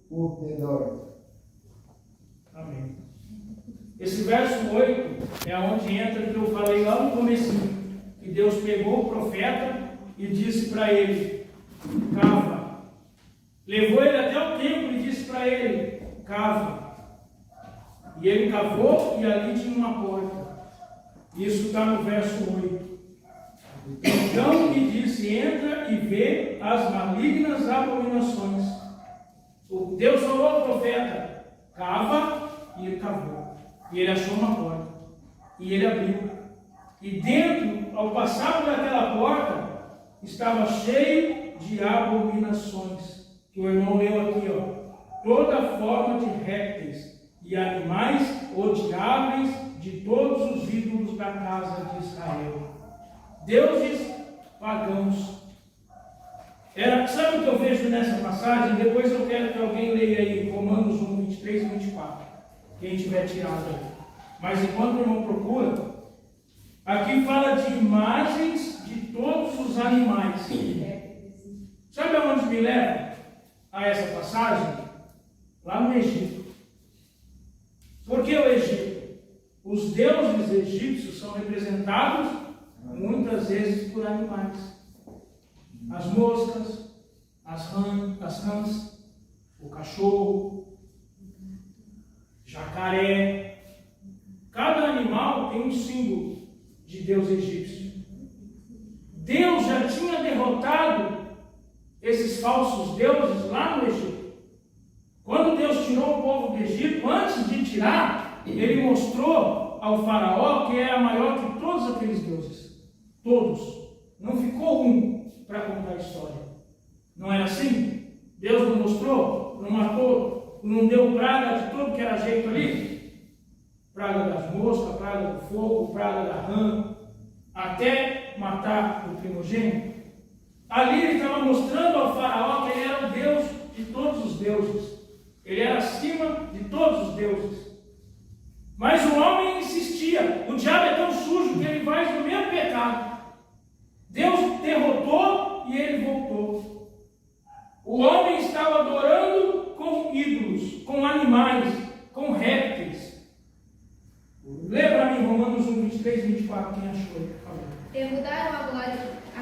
por redor. Amém. Esse verso 8 é onde entra o que eu falei lá no comecinho, que Deus pegou o profeta e disse para ele: cava. Levou ele até o templo e disse para ele: cava. E ele cavou e ali tinha uma porta. Isso está no verso 8. Então lhe disse: entra e vê as malignas abominações. Deus falou ao profeta: cava, e ele cavou. E ele achou uma porta. E ele abriu. E dentro, ao passar por aquela porta, estava cheio de abominações. Que o irmão leu aqui, ó. Toda forma de répteis e animais odiáveis de todos os ídolos da casa de Israel. Deuses pagãos. Sabe o que eu vejo nessa passagem? Depois eu quero que alguém leia aí Romanos 1, 23 e 24. Quem tiver tirado aí. Mas enquanto o irmão procura, aqui fala de imagens de todos os animais. Sabe aonde me leva a essa passagem? Lá no Egito. Por que o Egito? Os deuses egípcios são representados muitas vezes por animais. As moscas, as rãs, o cachorro, jacaré. Cada animal tem um símbolo de Deus egípcio. Deus já tinha derrotado esses falsos deuses lá no Egito. Quando Deus tirou o povo do Egito, antes de tirar, ele mostrou ao faraó que era maior que todos aqueles deuses. Todos. Não ficou um para contar a história. Não era assim? Deus não mostrou, não matou, não deu praga de todo que era jeito ali? Praga das moscas, praga do fogo, praga da rã, até matar o primogênito. Ali ele estava mostrando ao faraó que ele era o Deus de todos os deuses. Ele era acima de todos os deuses. Mas o homem insistia. O diabo é tão sujo que ele faz o mesmo pecado. Deus derrotou e ele voltou. O homem estava adorando com ídolos, com animais, com répteis. Lê para mim Romanos 1, 23 e 24, quem achou? Mudaram a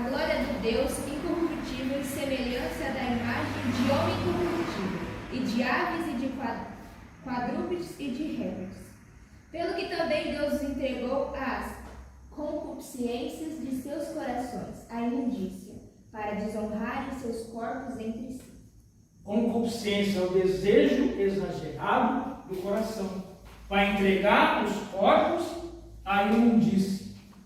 glória do Deus incorruptível em semelhança da imagem de homem corruptível, e de aves e de quadrúpedes e de répteis. Pelo que também Deus os entregou às concupiscências de seus corações, a imundícia, para desonrarem seus corpos entre si. Concupiscência é o desejo exagerado do coração, para entregar os corpos à imundícia.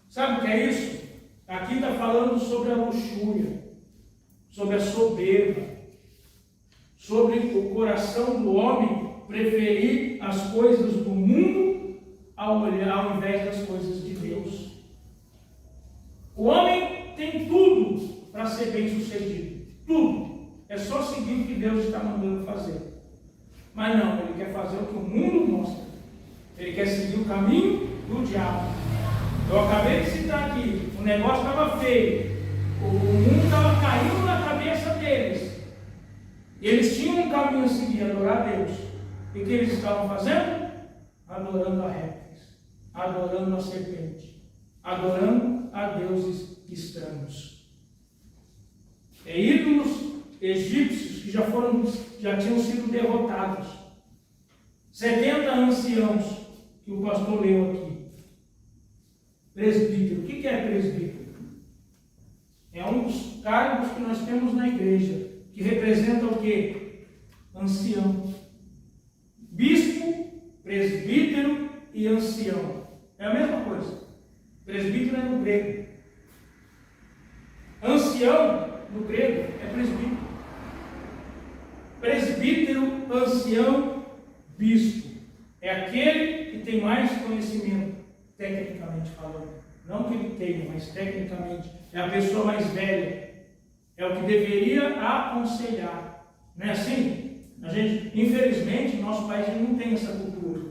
Sabe o que é isso? Aqui está falando sobre a luxúria, sobre a soberba, sobre o coração do homem preferir as coisas do mundo ao invés das coisas de Deus. O homem tem tudo para ser bem sucedido. Tudo. É só seguir o que Deus está mandando fazer. Mas não, ele quer fazer o que o mundo mostra. Ele quer seguir o caminho do diabo. Eu acabei de citar aqui, o negócio estava feio. O mundo estava caindo na cabeça deles. E eles tinham um caminho a seguir, adorar a Deus. E o que eles estavam fazendo? Adorando a répteis, adorando a serpente, adorando a deuses estranhos. Ídolos egípcios que já tinham sido derrotados. 70 anciãos que o pastor leu aqui. Presbítero. O que é presbítero? É um dos cargos que nós temos na igreja, que representa o quê? Ancião. Bispo, presbítero e ancião. É a mesma coisa. Presbítero é no grego. Ancião, no grego, é presbítero. Presbítero, ancião, bispo. É aquele que tem mais conhecimento, tecnicamente falando. Não que ele tenha, mas tecnicamente. É a pessoa mais velha. É o que deveria aconselhar. Não é assim? A gente, infelizmente, no nosso país não tem essa cultura.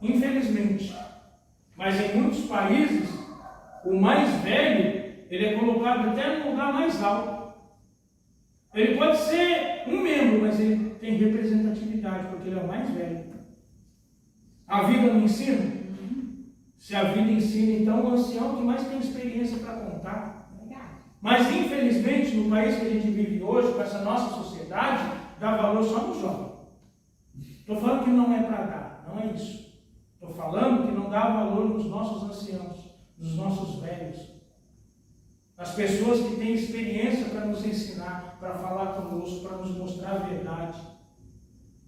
Infelizmente. Mas em muitos países, o mais velho, ele é colocado até no lugar mais alto. Ele pode ser um membro, mas ele tem representatividade, porque ele é o mais velho. A vida não ensina? Se a vida ensina, então o ancião que mais tem experiência para contar. Mas infelizmente, no país que a gente vive hoje, com essa nossa sociedade, dá valor só no jovem. Estou falando que não é para dar, não é isso. Estou falando que não dá valor nos nossos anciãos, nos nossos velhos. As pessoas que têm experiência para nos ensinar, para falar conosco, para nos mostrar a verdade.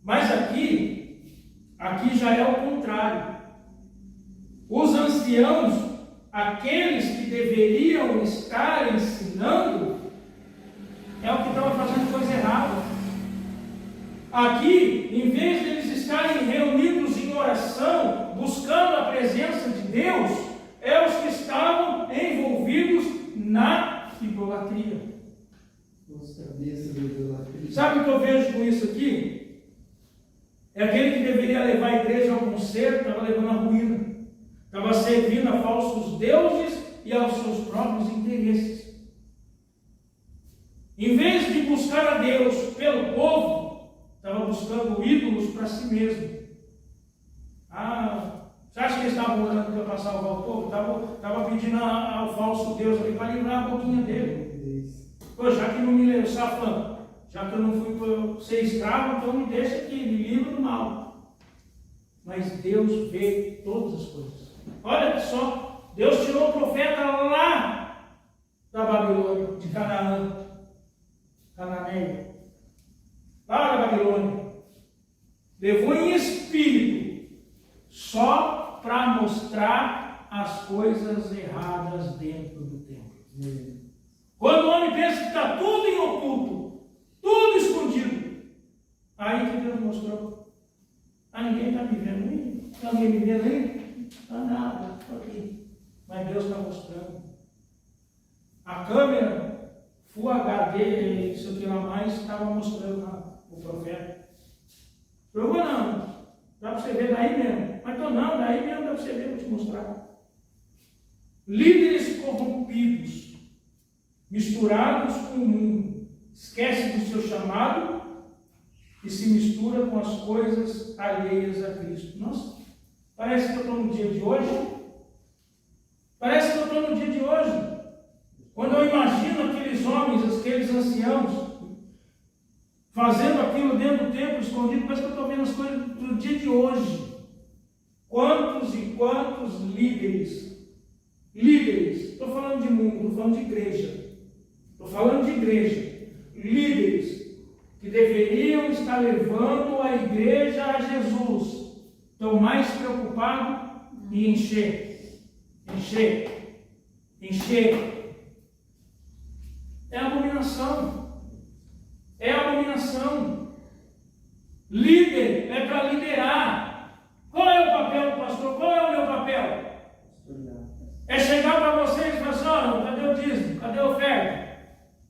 Mas aqui já é o contrário. Os anciãos, aqueles que deveriam estar ensinando, é o que estava fazendo coisa errada. Aqui, em vez de eles estarem reunidos em oração, buscando a presença de Deus, é os que estavam envolvidos na idolatria. Sabe o que eu vejo com isso aqui? É aquele que deveria levar a igreja ao conserto, estava levando a ruína. Estava servindo a falsos deuses e aos seus próprios interesses. Em vez de buscar a Deus pelo povo, estava buscando ídolos para si mesmo. Você acha que eles estavam orando para salvar o povo? Estava pedindo ao falso Deus ali para livrar a boquinha dele. Pô, já que não me levou, safando, já que eu não fui ser escravo, então me deixa aqui, me livra do mal. Mas Deus vê todas as coisas. Olha só, Deus tirou o profeta lá da Babilônia, de Cananeia, lá da Babilônia. Levou em espírito, só para mostrar as coisas erradas dentro do templo. Quando o homem pensa que está tudo em oculto, tudo escondido, aí que Deus mostrou. Ninguém está me vendo aí? Está alguém me vendo aí? Não, nada, estou aqui. Mas Deus está mostrando. A câmera Full HD, isso aqui lá mais, estava mostrando o profeta. Provou não, dá para você ver daí mesmo. Mas então não, daí mesmo dá para você ver, vou te mostrar. Líderes corrompidos, misturados com o mundo, esquece do seu chamado e se mistura com as coisas alheias a Cristo. Nossa, parece que eu estou no dia de hoje. Parece que eu estou no dia de hoje. Quando eu imagino aqueles homens, aqueles anciãos, fazendo aquilo dentro do templo escondido, parece que eu estou vendo as coisas do dia de hoje. Quantos e quantos líderes, estou falando de mundo, estou falando de igreja, líderes que deveriam estar levando a igreja a Jesus, estão mais preocupados em encher. É abominação. Líder é para liderar. Qual é o papel do pastor? Qual é o meu papel? É chegar para vocês e falar assim: cadê o dízimo? Cadê a oferta?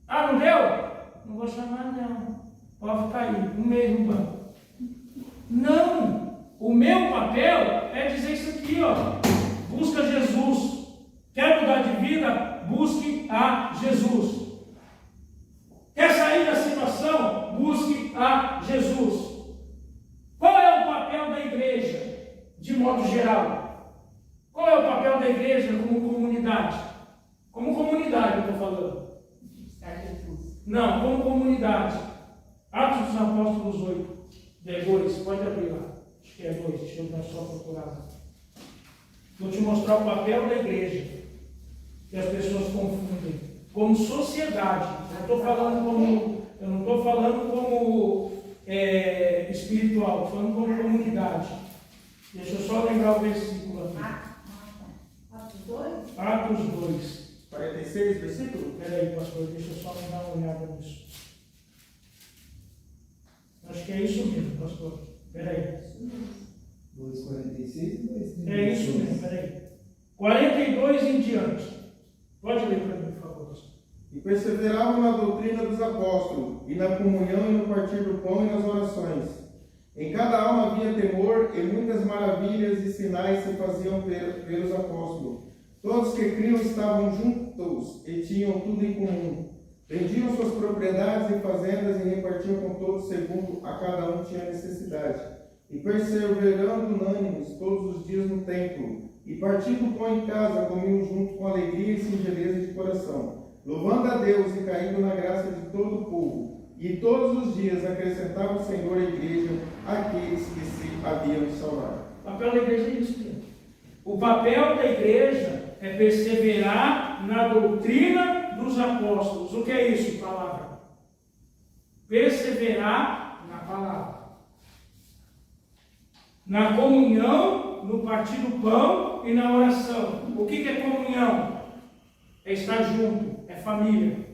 Não deu? Não vou chamar não. Pode ficar aí, um mês no banco. Não! O meu papel é dizer isso aqui, busca Jesus. Quer mudar de vida? Busque a Jesus. Quer sair da situação? Busque a Jesus. Qual é o papel da igreja, de modo geral? Qual é o papel da igreja como comunidade? Como comunidade eu estou falando. Não, como comunidade. Atos dos Apóstolos 8. 2, pode abrir lá. Acho que é 2, deixa eu só procurar. Vou te mostrar o papel da igreja, que as pessoas confundem. Como sociedade, eu não estou falando como espiritual, estou falando como comunidade. Deixa eu só lembrar o versículo aqui. Atos 2? Atos 2. 46, versículo? Espera aí, pastor, deixa eu só dar uma olhada nisso. Acho que é isso mesmo, pastor. Espera aí. 2,46 e 2,36. É isso mesmo, espera aí. 42 em diante. Pode ler para mim, por favor, pastor. E perseveravam na doutrina dos apóstolos, e na comunhão, e no partir do pão, e nas orações. Em cada alma havia temor, e muitas maravilhas e sinais se faziam pelos apóstolos. Todos que criam estavam juntos, e tinham tudo em comum. Vendiam suas propriedades e fazendas e repartiam com todos segundo a cada um tinha necessidade. E perseverando unânimes todos os dias no templo, e partindo o pão em casa, comiam junto com alegria e singeleza de coração, louvando a Deus e caindo na graça de todo o povo. E todos os dias acrescentava o Senhor à igreja aqueles que se haviam de salvar. O papel da igreja é isso, Pedro. O papel da igreja é perseverar na doutrina dos apóstolos. O que é isso? Palavra. Perseverar na palavra. Na comunhão, no partir do pão e na oração. O que é comunhão? É estar junto, é família.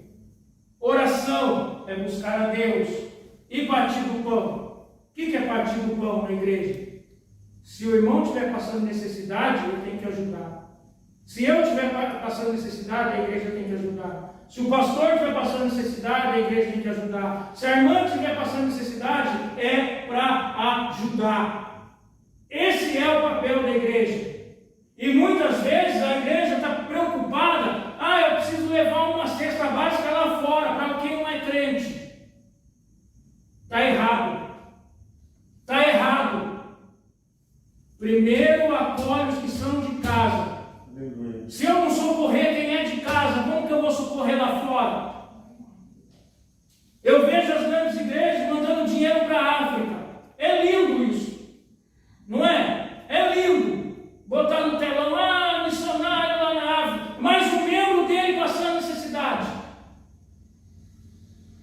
Oração é buscar a Deus. E partir do pão? O que é partir do pão na igreja? Se o irmão estiver passando necessidade, eu tenho que ajudar. Se eu estiver passando necessidade, a igreja tem que ajudar. Se o pastor estiver passando necessidade, a igreja tem que ajudar. Se a irmã estiver passando necessidade, é para ajudar. Esse é o papel da igreja. E muitas vezes a igreja está preocupada. Eu preciso levar uma cesta básica lá fora para quem não é crente. Está errado. Está errado. Primeiro acolhe os que são de casa. Se eu não socorrer quem é de casa, como que eu vou socorrer lá fora? Eu vejo as grandes igrejas mandando dinheiro para a África. É lindo isso. Não é? É lindo. Botar no telão, missionário lá na África. Mas o membro dele passando necessidade.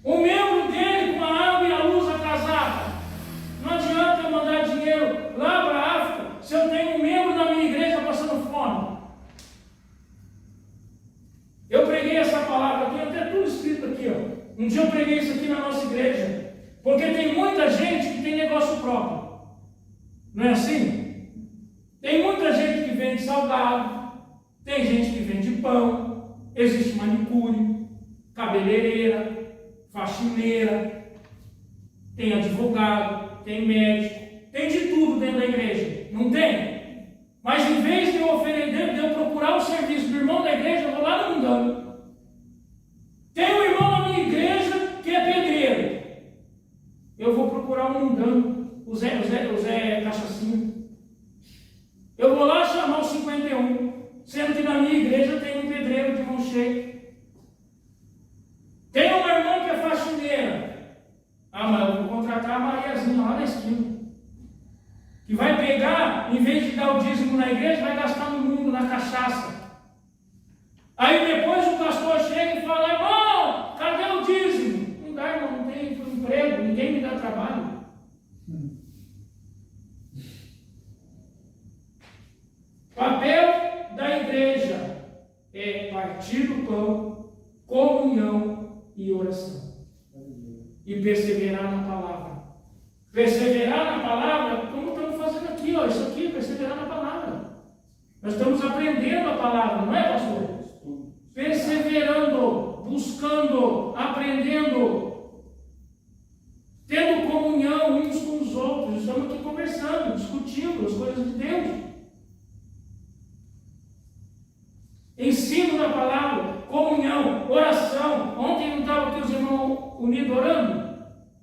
O membro dele com a água e a luz atrasada. Não adianta eu mandar dinheiro lá para a África se eu tenho um membro da minha igreja passando fome. Eu preguei essa palavra aqui, até tudo escrito aqui, ó. Um dia eu preguei isso aqui na nossa igreja. Porque tem muita gente que tem negócio próprio. Não é assim? Tem muita gente que vende salgado, tem gente que vende pão, existe manicure, cabeleireira, faxineira, tem advogado, tem médico, tem de tudo dentro da igreja, não tem? Mas em vez de eu oferecer, de eu procurar o serviço do irmão da igreja, eu vou lá no mundano. Tem um irmão na minha igreja que é pedreiro, eu vou procurar um mundano, o Zé Cachacinho. Eu vou lá chamar o 51, sendo que na minha igreja tem um pedreiro de mão cheia. Tem uma irmã que é faxineira. Mas eu vou contratar a Mariazinha lá na esquina. Que vai pegar, em vez de dar o dízimo na igreja, vai gastar no mundo, na cachaça. Aí depois o pastor chega e fala: irmão, cadê o dízimo? Não dá, irmão, não tem emprego, ninguém me dá trabalho. Papel da igreja é partir do pão, comunhão e oração. E perseverar na palavra. Perseverar na palavra, como estamos fazendo aqui, ó. Isso aqui é perseverar na palavra. Nós estamos aprendendo a palavra, não é, pastor? Perseverando, buscando, aprendendo, tendo comunhão uns com os outros. Estamos aqui conversando, discutindo as coisas de Deus. Ensino da palavra, comunhão, oração. Ontem não estavam aqui os irmãos unidos orando?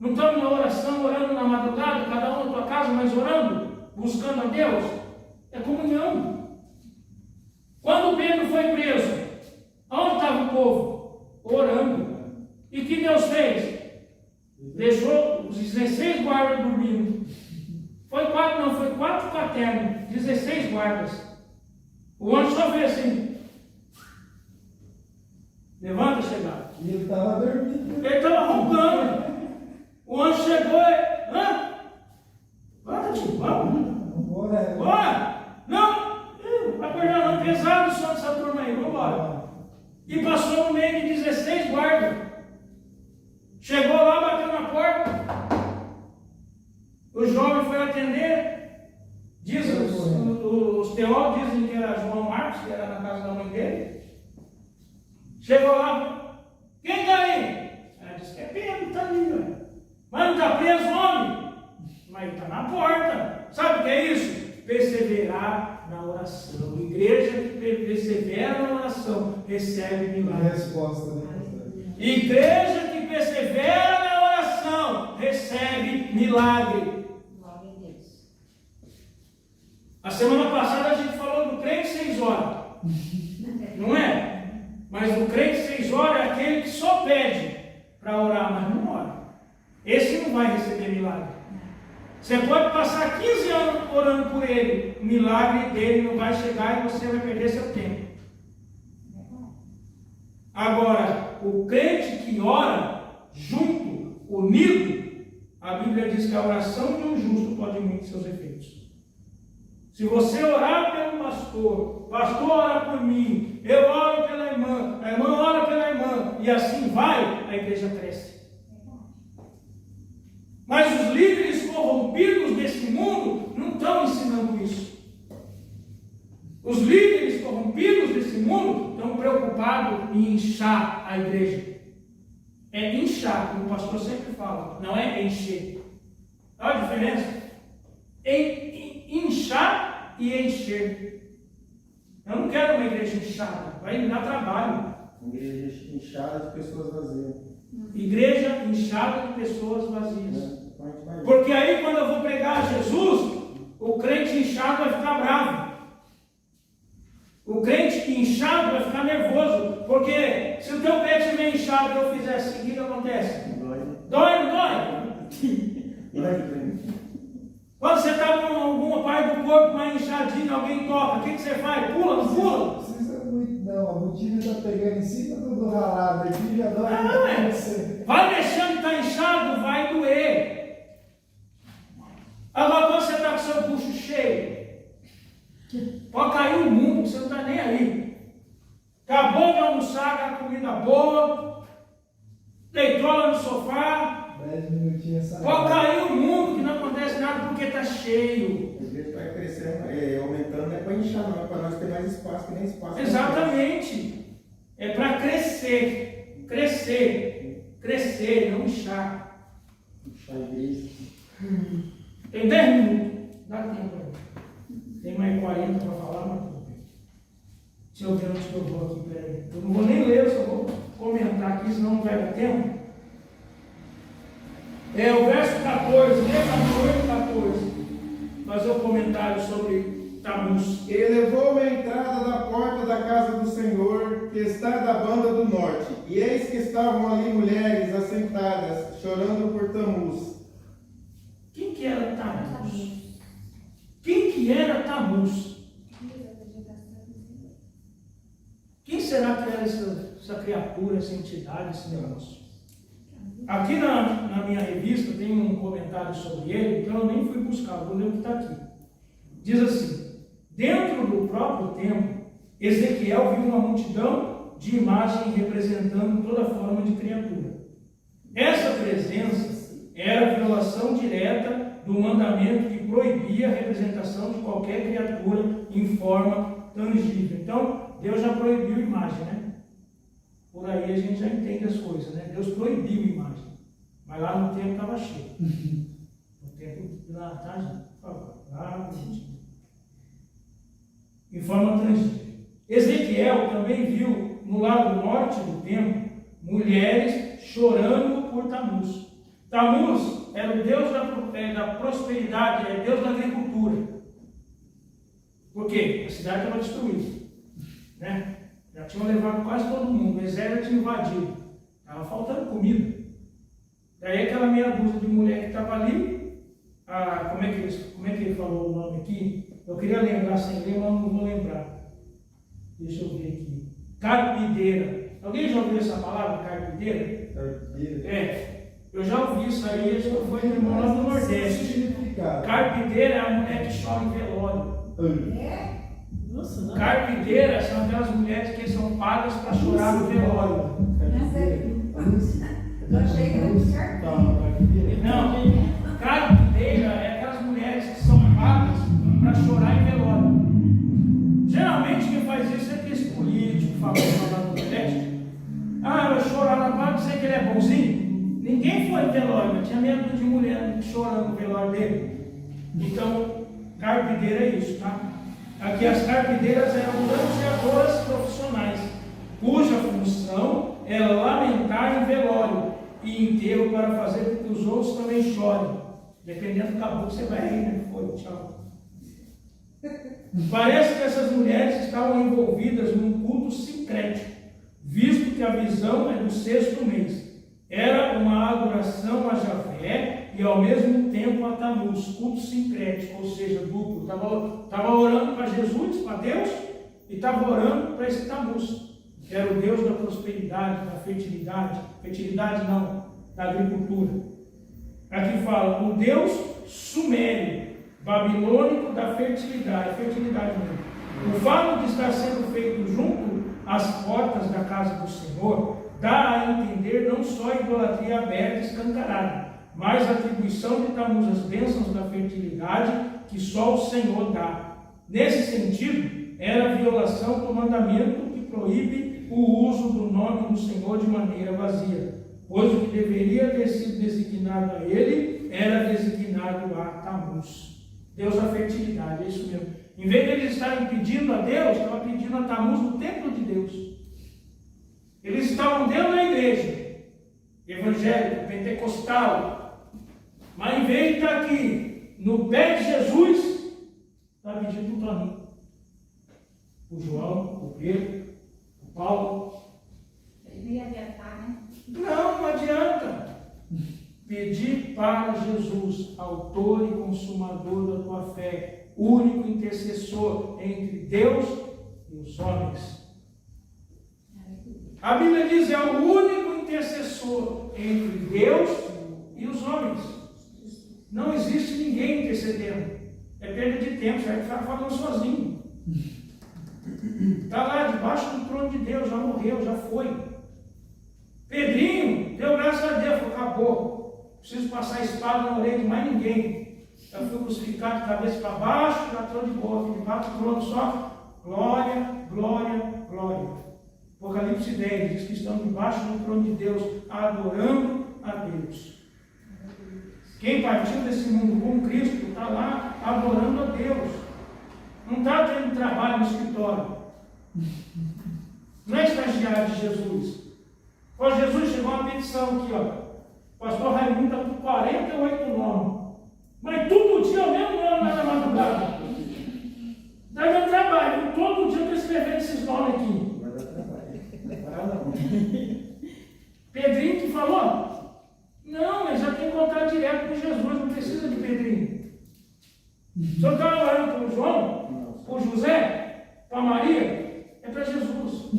Não estamos na oração, orando na madrugada, cada um na tua casa, mas orando, buscando a Deus? É comunhão. Quando Pedro foi preso, onde estava o povo? Orando. E que Deus fez? Deixou os 16 guardas dormindo. Foi 4 paternos, 16 guardas. O anjo só fez assim: levanta, chegar. E ele estava dormindo. Ele estava roncando. O anjo chegou e... Bora, tio, vamos. Bora. Não, acordar não, pesado o som dessa turma aí, vamos embora. E passou no meio de 16 guardas. Chegou lá, bateu na porta. O jovem foi atender. Os teólogos dizem que era João Marcos, que era na casa da mãe dele. Chegou lá, quem está aí? Ela disse que é Pedro, está ali, velho. Mas não está preso, homem? Mas está na porta. Sabe o que é isso? Perseverar na oração. Igreja que persevera na oração recebe milagre. Resposta, né? Igreja que persevera na oração recebe milagre. Glória a Deus. A semana passada a gente falou do crente 6 horas. Não é? Mas o crente 6 horas é aquele que só pede para orar, mas não ora. Esse não vai receber milagre. Você pode passar 15 anos orando por ele, o milagre dele não vai chegar e você vai perder seu tempo. Agora, o crente que ora junto, unido, a Bíblia diz que a oração de um justo pode muito seus efeitos. Se você orar pelo pastor, pastor ora por mim, eu oro pela irmã, a irmã ora pela irmã, e assim vai, a igreja cresce. Mas os líderes corrompidos desse mundo não estão ensinando isso. Os líderes corrompidos desse mundo estão preocupados em inchar a igreja. É inchar, como o pastor sempre fala, não é encher. Olha a diferença? Inchar e encher. Eu não quero uma igreja inchada, vai me dar trabalho. Igreja inchada de pessoas vazias. Igreja inchada de pessoas vazias. Porque aí quando eu vou pregar a Jesus, o crente inchado vai ficar bravo. O crente inchado vai ficar nervoso. Porque se o teu pé estiver inchado e eu fizer assim, o que acontece? Dói, não dói? Quando você está com alguma parte do corpo mais inchadinha, alguém toca, o que você faz? Pula, não pula? Não precisa muito não, a rotina está pegando em cima do ralado aqui, já dói Não, você. vai mexendo que está inchado, vai doer. Agora quando você está com seu bucho cheio, pode cair o mundo, você não está nem aí. Acabou de almoçar, com a comida boa, deitou lá no sofá, 10 minutinhos essa. pode cair o mundo, que não acontece nada porque está cheio. A igreja vai crescendo, aumentando, não é para inchar, não, é para nós ter mais espaço, que nem espaço. Exatamente. É para crescer, crescer, crescer, não inchar. Inchar a igreja. Tem 10 minutos, dá tempo aí. Tem mais 40 para falar, mas tudo bem. Deixa eu ver onde que eu vou aqui, peraí. Eu não vou nem ler, eu só vou comentar aqui, senão não vai dar tempo. É o verso 14, lê 14, fazer um comentário sobre Tamuz. Ele levou-me à entrada da porta da casa do Senhor, que está da banda do norte, e eis que estavam ali mulheres assentadas, chorando por Tamuz. Quem que era Tamuz? Quem que era Tamuz? Quem será que era essa criatura, essa entidade, esse negócio? Aqui na minha revista tem um comentário sobre ele, então eu nem fui buscar, vou ler o que está aqui. Diz assim: dentro do próprio templo, Ezequiel viu uma multidão de imagens representando toda forma de criatura. Essa presença era a violação direta do mandamento que proibia a representação de qualquer criatura em forma tangível. Então, Deus já proibiu imagem, né? Por aí a gente já entende as coisas, né? Deus proibiu imagem. Mas lá no templo estava cheio. No templo, lá, tá, gente? Por favor. Lá no templo. Em forma tangível. Ezequiel também viu no lado norte do templo mulheres chorando por Tamuz. Tamuz era o deus da prosperidade, é Deus da agricultura. Por quê? A cidade estava destruída, né? Já tinham levado quase todo mundo, o exército tinha invadido, estava faltando comida. Daí aquela meia dúzia de mulher que estava ali, como é que ele falou o nome aqui? Eu queria lembrar sem ler, mas não vou lembrar. Deixa eu ver aqui. Carpideira. Alguém já ouviu essa palavra, carpideira? Carpideira. É. Eu já ouvi isso aí, acho que foi no irmão lá do Nordeste. Carpideira é a mulher que chora em velório. Nossa, Carpideira são aquelas mulheres que são pagas para chorar no velório. Não, carpideira é aquelas mulheres que são pagas para chorar em velório. Geralmente quem faz isso é aqueles políticos famosos lá no Nordeste. Ah, eu chorar na parte, dizer que ele é bonzinho. Ninguém foi em velório, mas tinha medo de mulher chorando no velório dele. Então, carpideira é isso, tá? Aqui as carpideiras eram lanceadoras profissionais, cuja função é lamentar em velório e enterro para fazer com que os outros também chorem. Dependendo do caboclo, você vai rir, né? Foi, tchau. Parece que essas mulheres estavam envolvidas num culto sincrético, visto que a visão é do 6º mês. Era uma adoração a Javé e ao mesmo tempo a Tamuz, culto sincrético, ou seja, duplo. Estava orando para Jesus, para Deus, e estava orando para esse Tamuz, que era o Deus da prosperidade, da fertilidade não, da agricultura. Aqui fala, o Deus sumério, babilônico da fertilidade mesmo. O fato de estar sendo feito junto às portas da casa do Senhor dá a entender não só a idolatria aberta e escancarada, mas a atribuição de Tamuz às bênçãos da fertilidade que só o Senhor dá. Nesse sentido, era violação do mandamento que proíbe o uso do nome do Senhor de maneira vazia, pois o que deveria ter sido designado a ele era designado a Tamuz. Deus da fertilidade, é isso mesmo. Em vez de eles estarem pedindo a Deus, estavam pedindo a Tamuz no templo de Deus. Eles estavam dentro da igreja, evangélica, pentecostal, mas em vez de estar aqui, no pé de Jesus, está pedindo para mim. O João, o Pedro, o Paulo. Ele ia adiantar, né? Não adianta. Pedir para Jesus, autor e consumador da tua fé, único intercessor entre Deus e os homens. A Bíblia diz, é o único intercessor entre Deus e os homens. Não existe ninguém intercedendo. É perda de tempo, você vai ficar falando sozinho. Está lá debaixo do trono de Deus, já morreu, já foi. Pedrinho, deu graças a Deus, falou, acabou. Não preciso passar a espada na orelha de mais ninguém. Eu fui crucificado de cabeça para baixo, já estou de boa, aqui debaixo do trono só. Glória, glória, glória. Apocalipse 10 diz que estão debaixo do trono de Deus, adorando a Deus. Quem partiu desse mundo com Cristo está lá adorando a Deus. Não está tendo trabalho no escritório. Não é estagiário de Jesus. Quando Jesus chegou uma petição aqui, ó. O pastor Raimundo está com 48 nomes. Mas todo dia é o mesmo nome na madrugada. Dá meu trabalho. Todo dia eu estou escrevendo esses nomes aqui. Pedrinho que falou? Não, ele já tem contato direto com Jesus, não precisa de Pedrinho. O senhor está orando para o João, para o José, para a Maria, é para Jesus.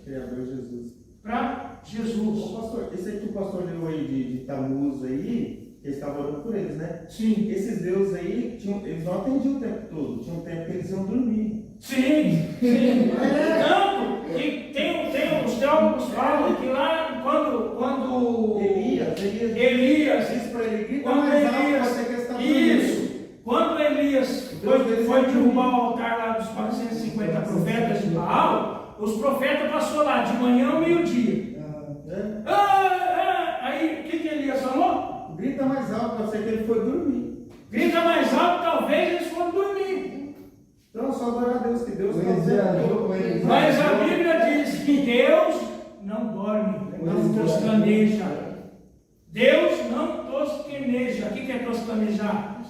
Criador Jesus. Para Jesus. Ô, pastor, esse aí que o pastor leu aí de Tamuz aí, eles estavam orando por eles, né? Sim. Esses deuses aí, eles não atendiam o tempo todo, tinha um tempo que eles iam dormir. Sim, sim. Tanto que tem os teólogos falam que lá quando Elias disse para ele, grita mais alto, pode ser que ele está dormindo. isso, quando Elias foi derrubar o altar lá dos 450 profetas de Baal, os profetas passaram lá de manhã ao meio-dia. Aí o que Elias falou? Grita mais alto, pode ser que ele foi dormir. Grita mais alto, talvez eles foram dormir. Então, só adorar a Deus, que Deus está Pois Mas a Bíblia diz que Deus não dorme, não toscaneja. Deus não toscaneja. O que é toscanejar?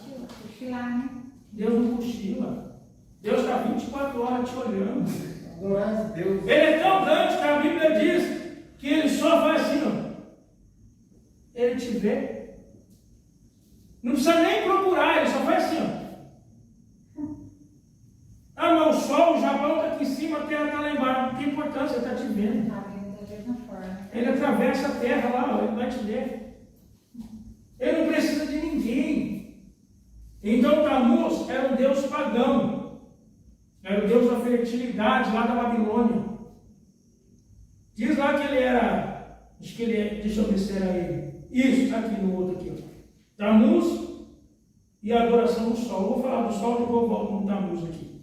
Cochilar, né? Deus não cochila. Deus está 24 horas te olhando. adorar a Deus. Ele é tão grande que a Bíblia diz que ele só faz assim, ó. Ele te vê. Não precisa nem procurar, ele só faz assim, ó. Ah, mas o sol, o Japão está aqui em cima, a terra está lá embaixo. Não tem importância, ele está te vendo. Está vendo da mesma forma. Ele atravessa a terra lá, ó, ele vai te ver. Ele não precisa de ninguém. Então Tamuz era um deus pagão. Era o deus da fertilidade lá da Babilônia. Diz lá que ele era. Acho que ele é. Deixa eu ver se era ele. Isso, está aqui no outro aqui. Ó. Tamuz e a adoração do sol. Eu vou falar do sol e depois eu volto no Tamuz aqui.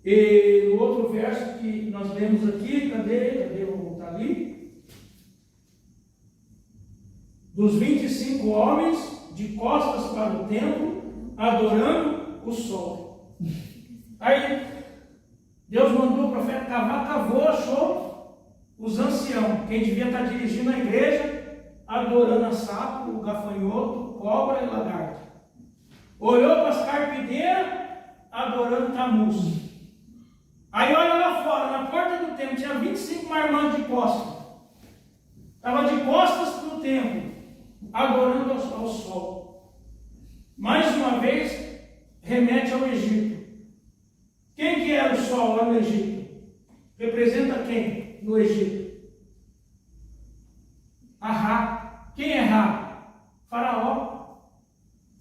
E no outro verso que nós lemos aqui, cadê? Vou voltar ali. Dos 25 homens de costas para o templo, adorando o sol. Aí Deus mandou o profeta cavar, cavou, achou os anciãos, quem devia estar dirigindo a igreja, adorando a sapo, gafanhoto, cobra e lagarto. Olhou para as carpideiras, adorando Tammuz. Aí olha lá fora, na porta do templo, tinha 25 marmanjos de costas. Estava de costas para o templo, adorando ao sol. Mais uma vez, remete ao Egito. Quem que era o sol lá no Egito? Representa quem no Egito? Ra. Quem é Ra? Faraó.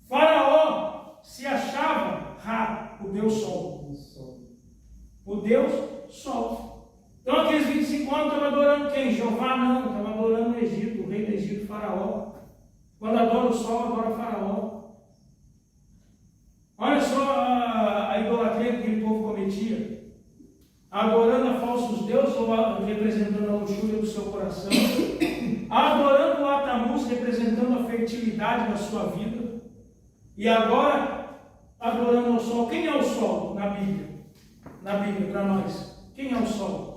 Faraó se achava Ra, o Deus Sol. O Deus Sol. Então aqueles 25 homens estavam adorando quem? Jeová não, estavam adorando o Egito, o rei do Egito, Faraó. Quando adora o sol, adora Faraó. Olha só a idolatria que aquele povo cometia. Adorando a falsos deuses ou representando a luxúria do seu coração. Adorando a Tammuz, representando a fertilidade da sua vida. E agora, adorando ao sol. Quem é o sol na Bíblia? Na Bíblia, para nós. Quem é o sol?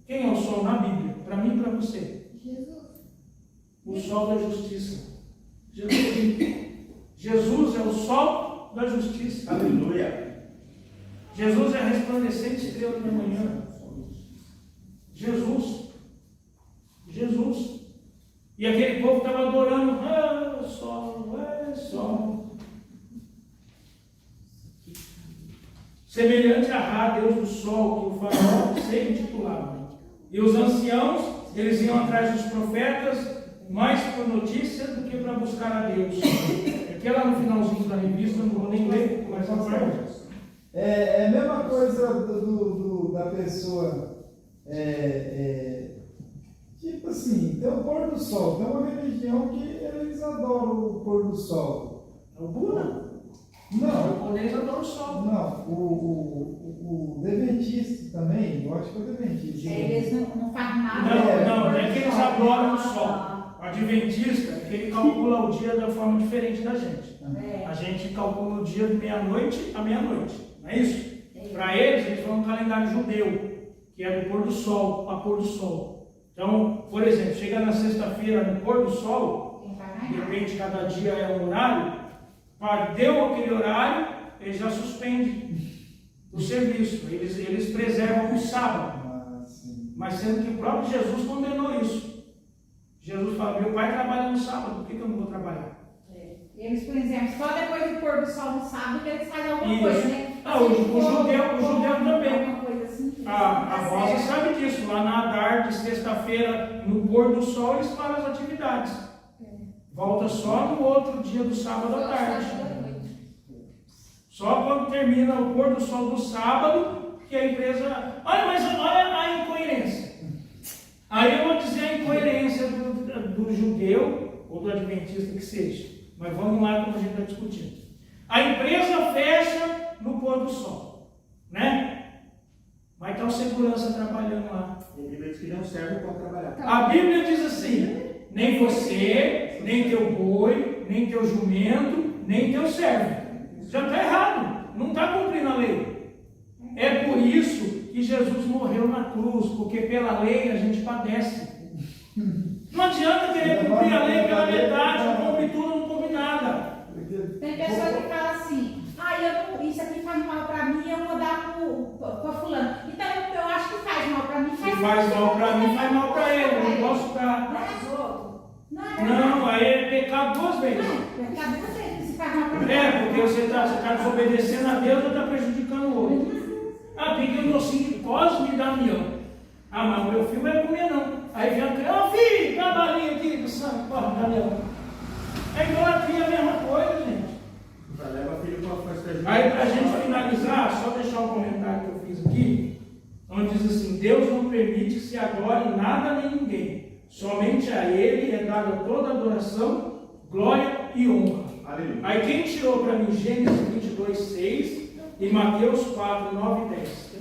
Quem é o sol na Bíblia? Para mim e para você. Jesus. O sol da justiça. Jesus. Jesus é o sol da justiça. Aleluia. Jesus é a resplandecente estrela da manhã. Jesus. Jesus. E aquele povo estava adorando. Sol, sol. Semelhante a Ra, Deus do sol, que o faraó se intitulava. E os anciãos, eles iam atrás dos profetas, mais por notícia do que para buscar a Deus. Aqui lá no finalzinho da revista, não vou nem ler, mas a parte. É a mesma coisa da pessoa, tipo assim, tem o pôr do sol, tem uma religião que eles adoram o pôr do sol. É o Buda. O Não, japonês adora o sol. não, o Adventista também, eu acho que é o Adventista. Eles não fazem nada. Não é que eles adoram o sol. O adventista, ele calcula o dia da forma diferente da gente. A gente calcula o dia de meia-noite a meia-noite, não é isso? Para eles vão no calendário judeu, que é do pôr do sol a pôr do sol. Então, por exemplo, chega na sexta-feira no pôr do sol, de repente cada dia é um horário, deu aquele horário, ele já suspende o serviço, eles preservam o sábado. Mas sendo que o próprio Jesus condenou isso. Jesus fala, meu pai trabalha no sábado, por que eu não vou trabalhar? Eles, por exemplo, só depois do pôr do sol no sábado que eles fazem alguma coisa, né? O judeu também. Alguma coisa assim. A Rosa sabe disso, lá na Adar, de sexta-feira, no pôr do sol, eles param as atividades. Volta só no outro dia do sábado à tarde. Só quando termina o pôr do sol do sábado, que a empresa... Olha a incoerência. Aí eu vou dizer a incoerência do judeu, ou do adventista que seja. Mas vamos lá como a gente está discutindo. A empresa fecha no pôr do sol, né? Vai estar o segurança trabalhando lá. A Bíblia diz que não serve para trabalhar. A Bíblia diz assim, nem você, nem teu boi, nem teu jumento, nem teu servo. Já está errado, não está cumprindo a lei. É por isso que Jesus morreu na cruz, porque pela lei a gente padece. Não adianta querer cumprir a lei pela metade, não cumpre tudo, não cumpre nada. Tem pessoa que fala assim, isso aqui faz mal para mim, eu vou dar para fulano. Então eu acho que faz mal para mim, Se faz mal para mim, faz mal para ele, eu não posso ficar... Não, aí é pecado duas vezes. Pecado você, se faz mal para mim. Porque você está desobedecendo a Deus ou está prejudicando o outro. Tem um docinho de Cosme e Damião. Mas o meu filho não vai comer não. Aí vem a criança, filho, dá a balinha aqui do sangue, Damião. É idolatria a mesma coisa, gente. Já leva filho para a festa. Aí para a gente finalizar, só deixar um comentário que eu fiz aqui, onde diz assim, Deus não permite que se adore nada nem ninguém. Somente a Ele é dada toda adoração, glória e honra. Aleluia. Aí quem tirou para mim Gênesis 22, 6 e Mateus 4, 9 e 10?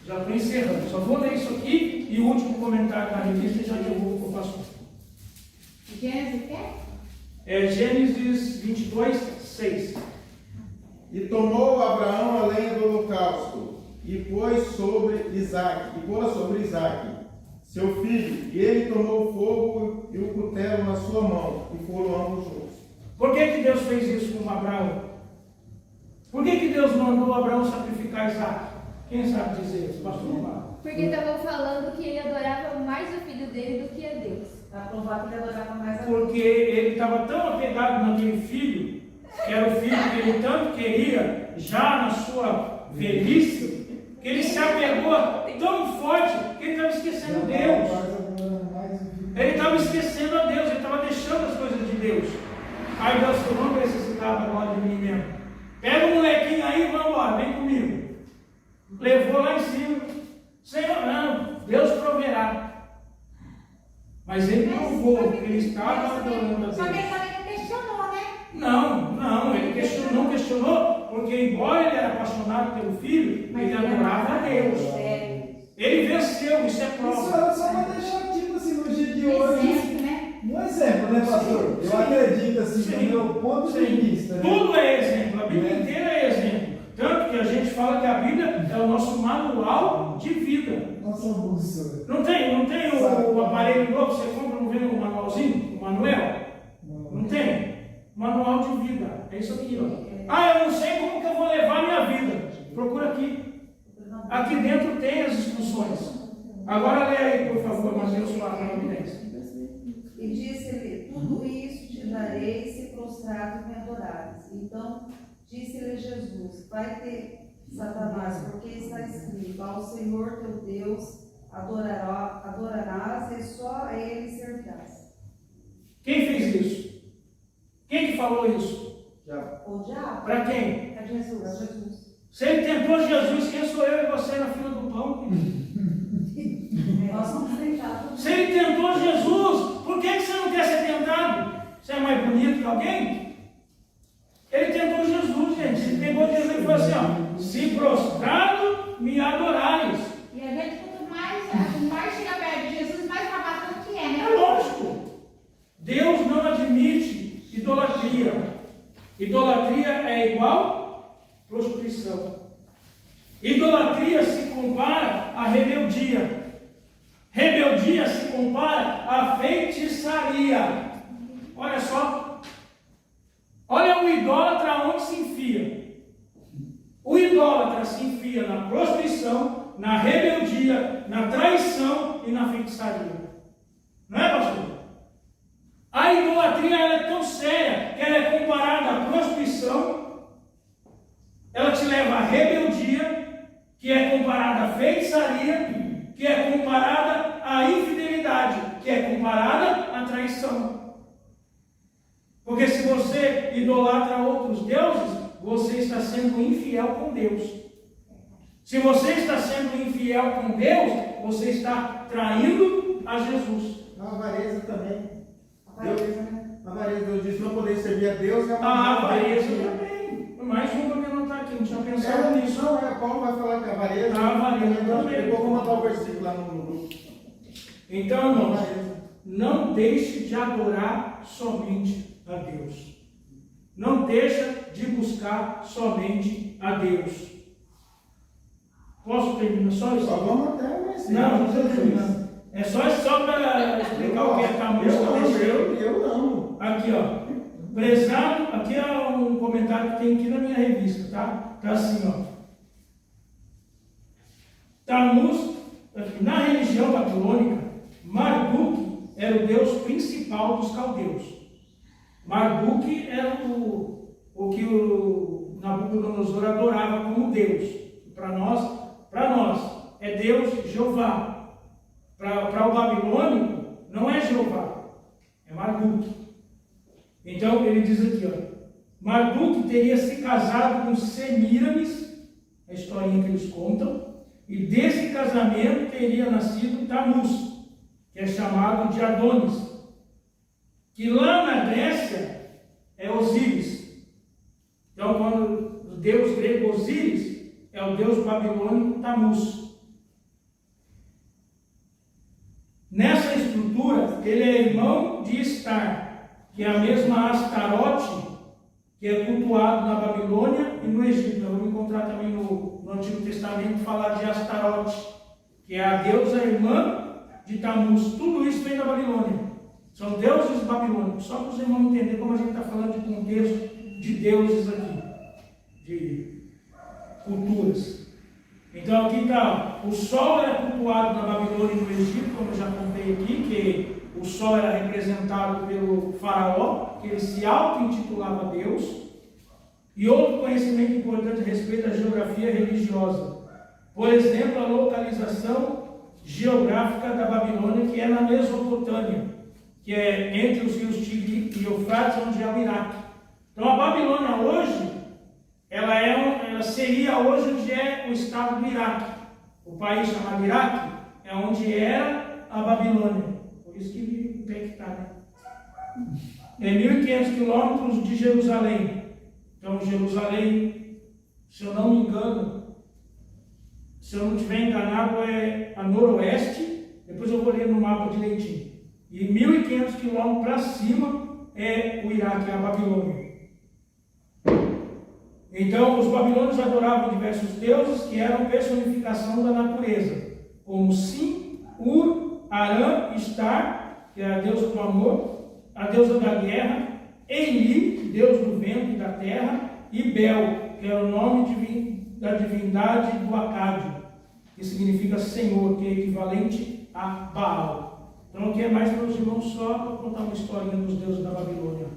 Já estou encerrando. Só vou ler isso aqui e o último comentário da revista e já devolvo para o pastor. Gênesis quê? É Gênesis 22, 6. E tomou Abraão a lenha do holocausto, e pôs sobre Isaque, seu filho, e ele tomou o fogo e o cutelo na sua mão, e foram ambos juntos. Por que Deus fez isso com Abraão? Por que Deus mandou Abraão sacrificar Isaac? Quem sabe dizer, pastor Omar? Porque estavam falando que ele adorava mais o filho dele do que a Deus. Para provar que ele adorava mais a Deus. Porque ele estava tão apegado naquele filho, que era o filho que ele tanto queria, já na sua velhice, que ele se apegou tão forte que ele estava esquecendo Deus. Ele estava esquecendo a Deus, ele estava deixando as coisas de Deus. Aí Deus falou: vamos ver se esse cara gosta de mim mesmo. Pega o molequinho aí e vamos embora, vem comigo. Levou lá em cima. Senhor, não, Deus proverá. Mas ele provou que ele estava adorando a Deus. Só que ele também não questionou, né? Não, ele não questionou, porque embora ele era apaixonado pelo filho, ele adorava a Deus. Ele venceu, isso é prova. Isso só vai deixar tipo assim, no dia de hoje. Exemplo, né? Um exemplo, né, pastor? Eu acredito assim, Sim. do meu ponto de vista. Né? Tudo é exemplo, a Bíblia inteira é exemplo. Tanto que a gente fala que a Bíblia é o nosso manual de vida. Nossa bússola. Não tem o aparelho novo, você compra, não vem um manualzinho, o manual? Não tem. Manual de vida. É isso aqui, ó. Ah, eu não sei como que eu vou levar a minha vida. Procura aqui. Aqui dentro tem as instruções. Agora lê aí, por favor, Mateus 4:10. E disse-lhe: tudo isso te darei se prostrado me adorares. Então disse-lhe Jesus: vai-te, Satanás, porque está escrito: ao Senhor teu Deus adorarás e só a Ele servirás. Quem fez isso? Quem que falou isso? O diabo? Para quem? É Jesus. Se ele tentou Jesus, quem sou eu e você na fila do pão? Nós somos tentados. Se ele tentou Jesus, por que você não quer ser tentado? Você é mais bonito que alguém? Ele tentou Jesus, gente. Ele pegou Jesus e falou assim: ó, se prostrado me adorares. E a gente, quanto mais chega perto de Jesus, mais babado que é, né? É lógico. Deus não admite idolatria. Idolatria é igual prostituição. Idolatria se compara à rebeldia. Rebeldia se compara à feitiçaria. Olha só. Olha o idólatra onde se enfia. O idólatra se enfia na prostituição, na rebeldia, na traição e na feitiçaria. Não é, pastor? A idolatria ela é tão séria que ela é comparada à prostituição, ela te leva à rebeldia, que é comparada à feitiçaria, que é comparada à infidelidade, que é comparada à traição. Porque se você idolatra outros deuses, você está sendo infiel com Deus. Se você está sendo infiel com Deus, você está traindo a Jesus. A avareza também. A avareza, Deus disse: não poder servir a Deus e A avareza também. Mais um para me anotar aqui, não tinha pensado nisso. Não, Paulo vai falar que a avareza. A avareza também. Eu vou mandar o versículo lá no grupo. Então, irmãos, não deixe de adorar somente a Deus. Não deixa de buscar somente a Deus. Posso terminar só isso? Só vamos até o versículo. Não precisa terminar. É só para explicar o que é que a música deixou. Eu amo. Aqui, ó. Prezado, aqui é um comentário que tem aqui na minha revista, tá? Tá assim, ó. Tammuz, na religião babilônica, Marduk era o deus principal dos caldeus. Marduk era o que o Nabucodonosor adorava como Deus. Para nós é Deus Jeová. Para o babilônico não é Jeová, é Marduk. Então ele diz aqui, ó, Marduk teria se casado com Semíramis, a historinha que eles contam, e desse casamento teria nascido Tammuz, que é chamado de Adonis, que lá na Grécia é Osíris. Então, quando o deus grego Osíris é o deus babilônico Tammuz. Nessa estrutura, ele é irmão de Estar, que é a mesma Astarote, que é cultuado na Babilônia e no Egito. Nós vamos encontrar também no Antigo Testamento falar de Astarote, que é a deusa irmã de Tammuz. Tudo isso vem da Babilônia. São deuses babilônicos. Só para os irmãos entenderem como a gente está falando de contexto de deuses aqui, de culturas. Então aqui está, o sol era cultuado na Babilônia e no Egito, como eu já contei aqui, que o sol era representado pelo faraó, que ele se auto-intitulava Deus. E outro conhecimento importante a respeito da geografia religiosa. Por exemplo, a localização geográfica da Babilônia, que é na Mesopotâmia, que é entre os rios Tigre e Eufrates, onde é o Iraque. Então a Babilônia hoje, ela seria hoje onde é o estado do Iraque. O país chamado Iraque é onde era a Babilônia. Por isso que tem que estar, né? É 1.500 quilômetros de Jerusalém. Então Jerusalém, se eu não me engano, se eu não estiver enganado, é a noroeste. Depois eu vou ler no mapa direitinho. E 1.500 quilômetros para cima é o Iraque, é a Babilônia. Então, os babilônios adoravam diversos deuses que eram personificação da natureza, como Sim, Ur, Arã, Star, que é a deusa do amor, a deusa da guerra, Eli, deus do vento e da terra, e Bel, que era o nome da divindade do Acádio, que significa Senhor, que é equivalente a Baal. Então, aqui é mais para os irmãos só para contar uma historinha dos deuses da Babilônia.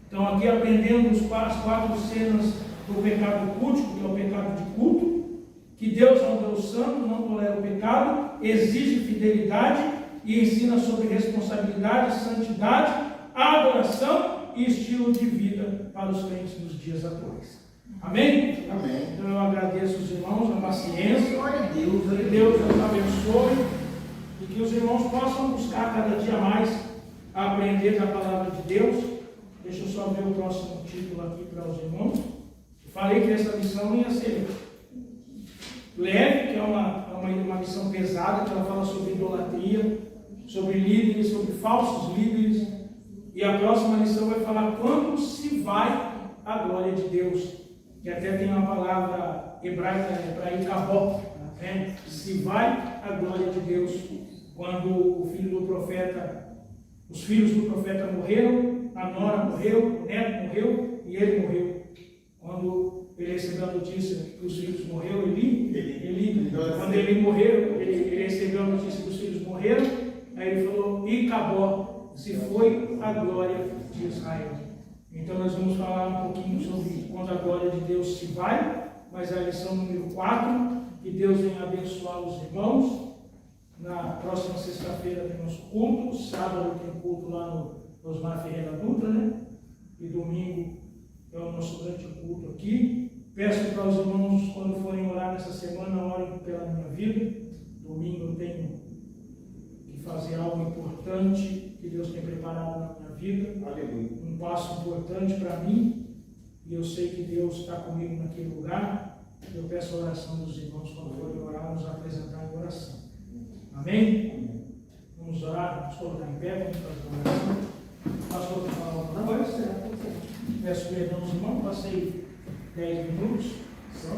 Então, aqui aprendendo as 4 cenas do pecado cultico, que é o pecado de culto, que Deus é um Deus santo, não tolera o pecado, exige fidelidade e ensina sobre responsabilidade, santidade, adoração e estilo de vida para os crentes nos dias atuais. Amém? Amém. Então eu agradeço os irmãos a paciência. Glória a Deus. Que Deus nos abençoe e que os irmãos possam buscar cada dia mais a aprender da palavra de Deus. Deixa eu só ver o próximo título aqui para os irmãos. Eu falei que essa lição ia ser leve, que é uma lição pesada, que ela fala sobre idolatria, sobre líderes, sobre falsos líderes. E a próxima lição vai falar quando se vai a glória de Deus. Que até tem uma palavra hebraica para Ikabó, né? Se vai a glória de Deus. Quando o filho do profeta, os filhos do profeta morreram, a nora morreu, o neto morreu e ele morreu. Quando ele recebeu a notícia que os filhos morreram, quando ele morreu, ele recebeu a notícia que os filhos morreram, aí ele falou, Ikabó, se foi a glória de Israel. Então nós vamos falar um pouquinho sobre quando a glória de Deus se vai, mas a lição número 4, que Deus venha abençoar os irmãos. Na próxima sexta-feira tem nosso culto, sábado tem culto lá no Osmar Ferreira Dutra, né? E domingo é o nosso grande culto aqui. Peço para os irmãos, quando forem orar nessa semana, orem pela minha vida. Domingo eu tenho que fazer algo importante que Deus tem preparado na minha vida. Aleluia. Um passo importante para mim. E eu sei que Deus está comigo naquele lugar. Eu peço a oração dos irmãos quando forem orar, nos apresentar em oração. Amém? Vamos orar, vamos colocar em pé, vamos fazer uma oração. Pastor, para falar uma palavra? Peço perdão aos irmãos, passei 10 minutos só.